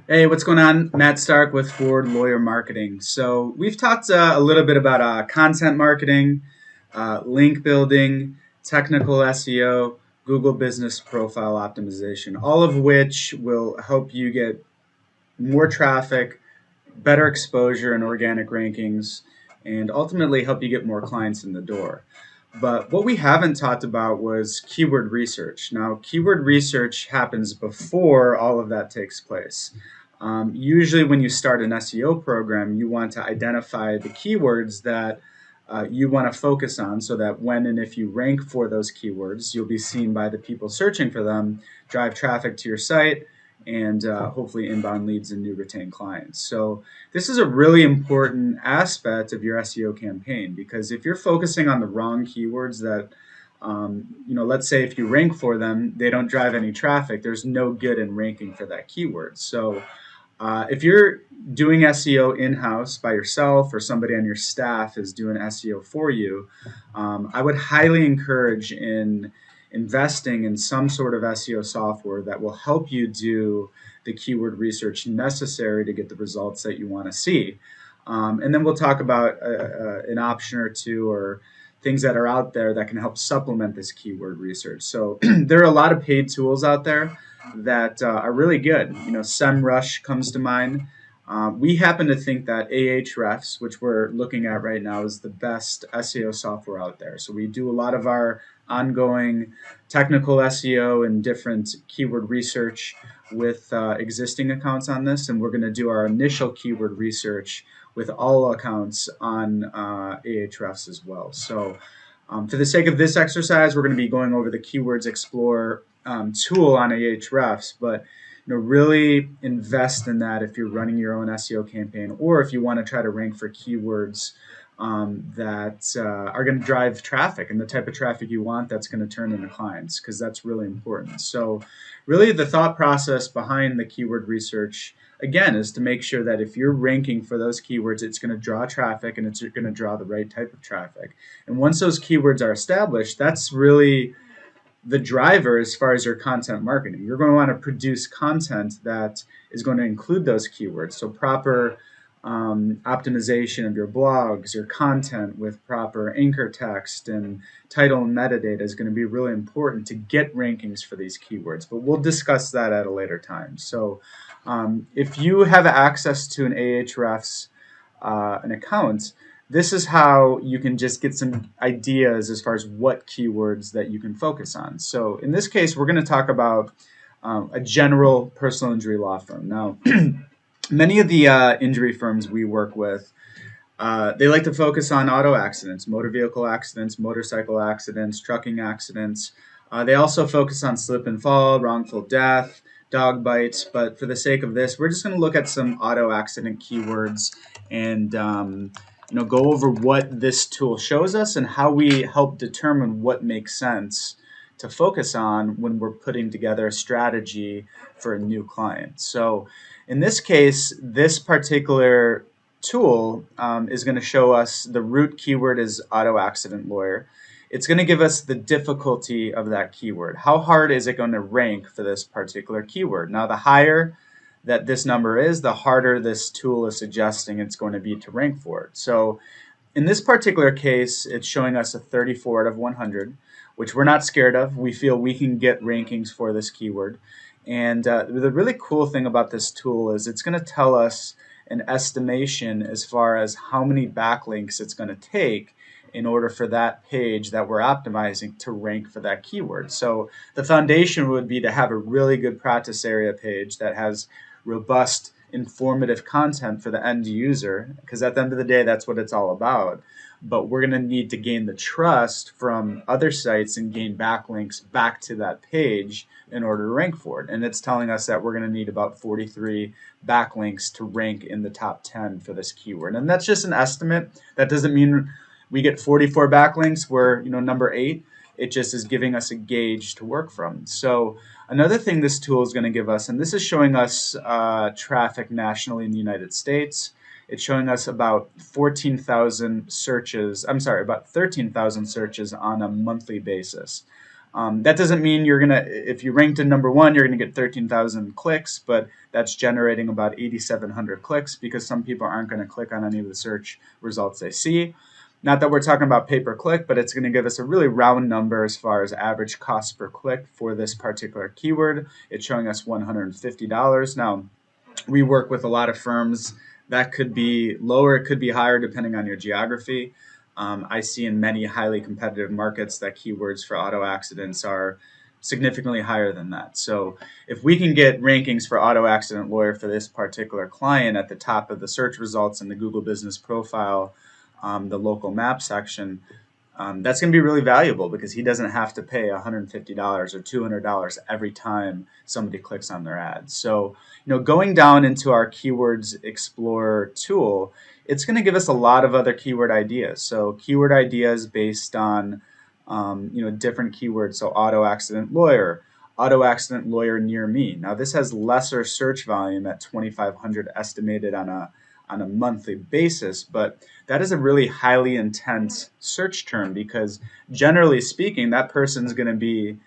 Hey, what's going on? Matt Stark with Ford Lawyer Marketing. So, we've talked a little bit about content marketing, link building, technical SEO, Google Business Profile Optimization, all of which will help you get more traffic, better exposure and organic rankings, and ultimately help you get more clients in the door. But what we haven't talked about was keyword research. Now, keyword research happens before all of that takes place. Usually, when you start an SEO program, you want to identify the keywords that you want to focus on so that when and if you rank for those keywords, you'll be seen by the people searching for them, drive traffic to your site, and hopefully inbound leads and new retained clients. So, this is a really important aspect of your SEO campaign because if you're focusing on the wrong keywords that let's say if you rank for them, they don't drive any traffic. There's no good in ranking for that keyword. So if you're doing SEO in house by yourself or somebody on your staff is doing SEO for you, I would highly encourage in investing in some sort of SEO software that will help you do the keyword research necessary to get the results that you want to see. And then we'll talk about an option or two or things that are out there that can help supplement this keyword research. So there are a lot of paid tools out there that are really good. SEMrush comes to mind. We happen to think that Ahrefs, which we're looking at right now, is the best SEO software out there. So we do a lot of our ongoing technical SEO and different keyword research with existing accounts on this, and we're going to do our initial keyword research with all accounts on Ahrefs as well. So for the sake of this exercise, we're going to be going over the Keywords Explorer tool on Ahrefs, but really invest in that if you're running your own SEO campaign or if you want to try to rank for keywords that are going to drive traffic and the type of traffic you want that's going to turn into clients, because that's really important. So really the thought process behind the keyword research again is to make sure that if you're ranking for those keywords, it's going to draw traffic and it's going to draw the right type of traffic. And once those keywords are established, that's really the driver as far as your content marketing. You're going to want to produce content that is going to include those keywords. So proper optimization of your blogs, your content with proper anchor text and title and metadata is going to be really important to get rankings for these keywords. But we'll discuss that at a later time. So if you have access to an Ahrefs an account, this is how you can just get some ideas as far as what keywords that you can focus on. So in this case, we're going to talk about a general personal injury law firm. Now, many of the injury firms we work with, they like to focus on auto accidents, motor vehicle accidents, motorcycle accidents, trucking accidents. They also focus on slip and fall, wrongful death, dog bites. But for the sake of this, we're just going to look at some auto accident keywords and go over what this tool shows us and how we help determine what makes sense to focus on when we're putting together a strategy for a new client. So in this case, this particular tool is going to show us the root keyword is auto accident lawyer. It's going to give us the difficulty of that keyword. How hard is it going to rank for this particular keyword? Now, the higher that this number is, the harder this tool is suggesting it's going to be to rank for it. So in this particular case, it's showing us a 34 out of 100, which we're not scared of. We feel we can get rankings for this keyword. And the really cool thing about this tool is it's going to tell us an estimation as far as how many backlinks it's going to take in order for that page that we're optimizing to rank for that keyword. So the foundation would be to have a really good practice area page that has robust, informative content for the end user, because at the end of the day, that's what it's all about. But we're going to need to gain the trust from other sites and gain backlinks back to that page in order to rank for it. And it's telling us that we're going to need about 43 backlinks to rank in the top 10 for this keyword. And that's just an estimate. That doesn't mean we get 44 backlinks, we're number 8. It just is giving us a gauge to work from. So another thing this tool is going to give us, and this is showing us traffic nationally in the United States. It's showing us about 14,000 searches. I'm sorry, about 13,000 searches on a monthly basis. That doesn't mean you're gonna, if you ranked in number one, you're gonna get 13,000 clicks, but that's generating about 8,700 clicks because some people aren't gonna click on any of the search results they see. Not that we're talking about pay per click, but it's gonna give us a really round number as far as average cost per click for this particular keyword. It's showing us $150. Now, we work with a lot of firms that could be lower, it could be higher depending on your geography. I see in many highly competitive markets that keywords for auto accidents are significantly higher than that. So if we can get rankings for auto accident lawyer for this particular client at the top of the search results in the Google Business Profile, the local map section, that's going to be really valuable because he doesn't have to pay $150 or $200 every time somebody clicks on their ad. So, going down into our Keywords Explorer tool, it's going to give us a lot of other keyword ideas. So, keyword ideas based on, different keywords. So, auto accident lawyer near me. Now, this has lesser search volume at 2,500 estimated on a monthly basis, but that is a really highly intense search term because generally speaking, that person's going to be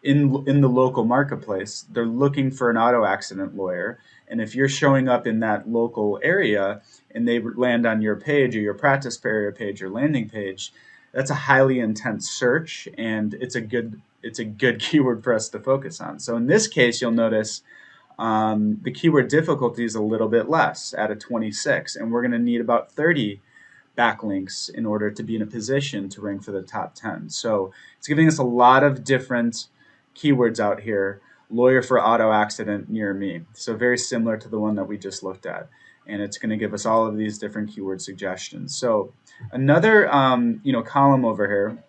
in the local marketplace. They're looking for an auto accident lawyer, and if you're showing up in that local area and they land on your page or your practice area page or landing page, that's a highly intense search, and it's a good keyword for us to focus on. So in this case, you'll notice the keyword difficulty is a little bit less at a 26, and we're going to need about 30 backlinks in order to be in a position to rank for the top 10. So it's giving us a lot of different keywords out here. Lawyer for auto accident near me. So very similar to the one that we just looked at. And it's going to give us all of these different keyword suggestions. So another column over here,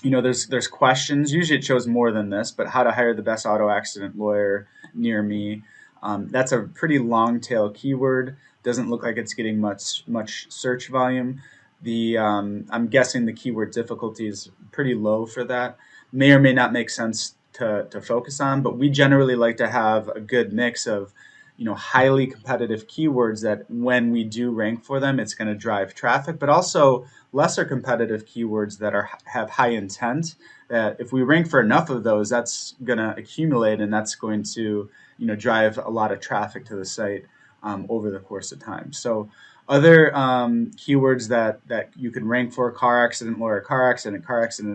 there's questions. Usually it shows more than this, but how to hire the best auto accident lawyer near me. That's a pretty long tail keyword. Doesn't look like it's getting much search volume. I'm guessing the keyword difficulty is pretty low for that. May or may not make sense to focus on, but we generally like to have a good mix of highly competitive keywords that when we do rank for them, it's going to drive traffic, but also lesser competitive keywords that have high intent, that if we rank for enough of those, that's going to accumulate and that's going to drive a lot of traffic to the site over the course of time. So other keywords that you can rank for: car accident lawyer, car accident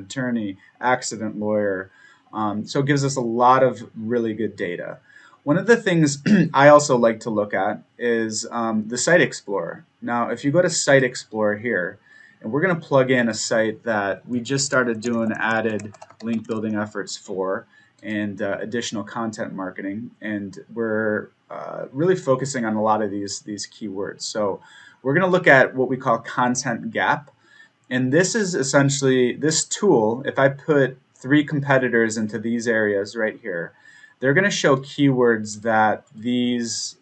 attorney, accident lawyer. So it gives us a lot of really good data. One of the things I also like to look at is the Site Explorer. Now, if you go to Site Explorer here, and we're going to plug in a site that we just started doing added link building efforts for and additional content marketing, and we're really focusing on a lot of these keywords. So we're going to look at what we call content gap, and this is essentially this tool. If I put 3 competitors into these areas right here, they're going to show keywords that these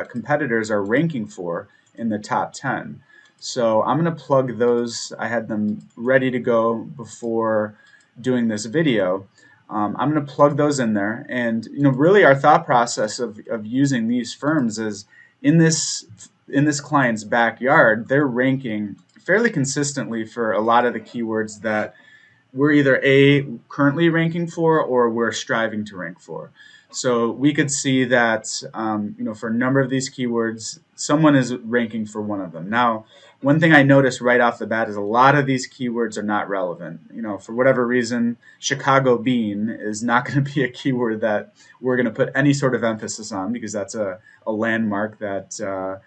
competitors are ranking for in the top 10. So I'm going to plug those. I had them ready to go before doing this video. I'm going to plug those in there. And really our thought process of using these firms is in this client's backyard, they're ranking fairly consistently for a lot of the keywords that we're either currently ranking for or we're striving to rank for. So we could see that for a number of these keywords, someone is ranking for one of them. Now, one thing I noticed right off the bat is a lot of these keywords are not relevant. For whatever reason, Chicago bean is not going to be a keyword that we're going to put any sort of emphasis on because that's a landmark that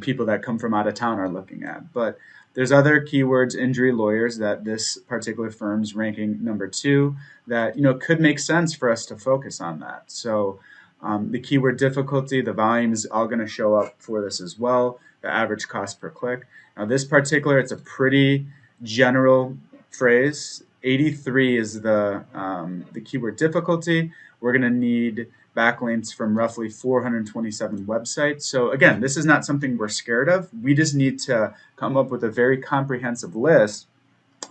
people that come from out of town are looking at. But there's other keywords, injury lawyers, that this particular firm's ranking number 2 that could make sense for us to focus on that. So the keyword difficulty, the volume is all going to show up for this as well. The average cost per click. Now this particular, it's a pretty general phrase. 83 is the keyword difficulty. We're going to need backlinks from roughly 427 websites. So again, this is not something we're scared of. We just need to come up with a very comprehensive list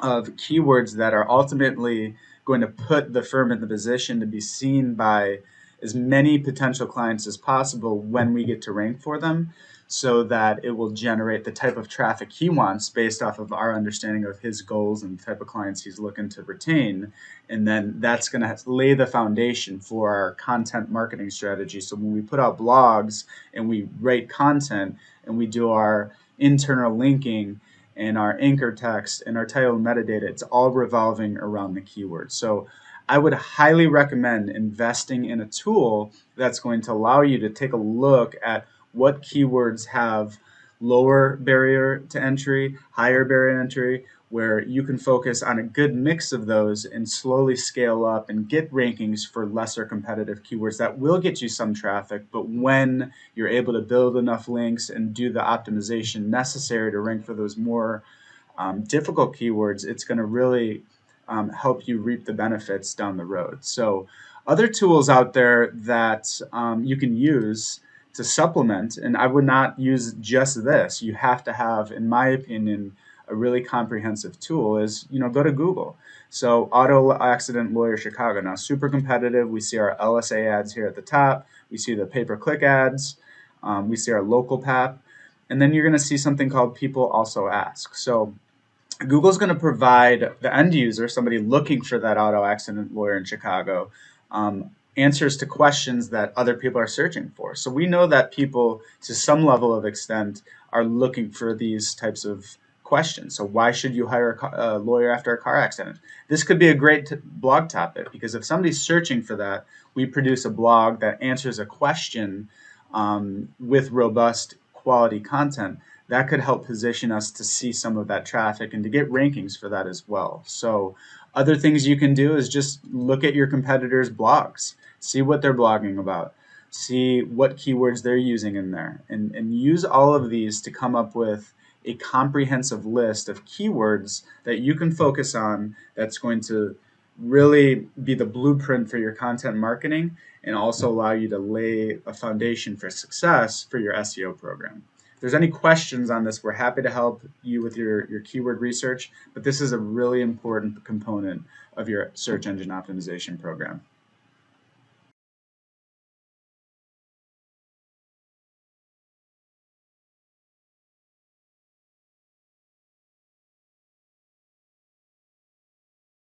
of keywords that are ultimately going to put the firm in the position to be seen by as many potential clients as possible when we get to rank for them, so that it will generate the type of traffic he wants based off of our understanding of his goals and the type of clients he's looking to retain. And then that's going to lay the foundation for our content marketing strategy. So when we put out blogs and we write content and we do our internal linking and our anchor text and our title and metadata, it's all revolving around the keyword. So I would highly recommend investing in a tool that's going to allow you to take a look at what keywords have lower barrier to entry, higher barrier to entry, where you can focus on a good mix of those and slowly scale up and get rankings for lesser competitive keywords that will get you some traffic. But when you're able to build enough links and do the optimization necessary to rank for those more difficult keywords, it's going to really help you reap the benefits down the road. So other tools out there that you can use to supplement, and I would not use just this. You have to have, in my opinion, a really comprehensive tool is, go to Google. So Auto Accident Lawyer Chicago, now super competitive. We see our LSA ads here at the top. We see the pay-per-click ads. We see our local PAP. And then you're going to see something called People Also Ask. So Google's going to provide the end user, somebody looking for that auto accident lawyer in Chicago, answers to questions that other people are searching for. So we know that people, to some level of extent, are looking for these types of questions. So why should you hire a lawyer after a car accident? This could be a great blog topic, because if somebody's searching for that, we produce a blog that answers a question with robust quality content that could help position us to see some of that traffic and to get rankings for that as well. So other things you can do is just look at your competitors' blogs, see what they're blogging about, see what keywords they're using in there, and use all of these to come up with a comprehensive list of keywords that you can focus on that's going to really be the blueprint for your content marketing and also allow you to lay a foundation for success for your SEO program. If there's any questions on this, we're happy to help you with your keyword research, but this is a really important component of your search engine optimization program.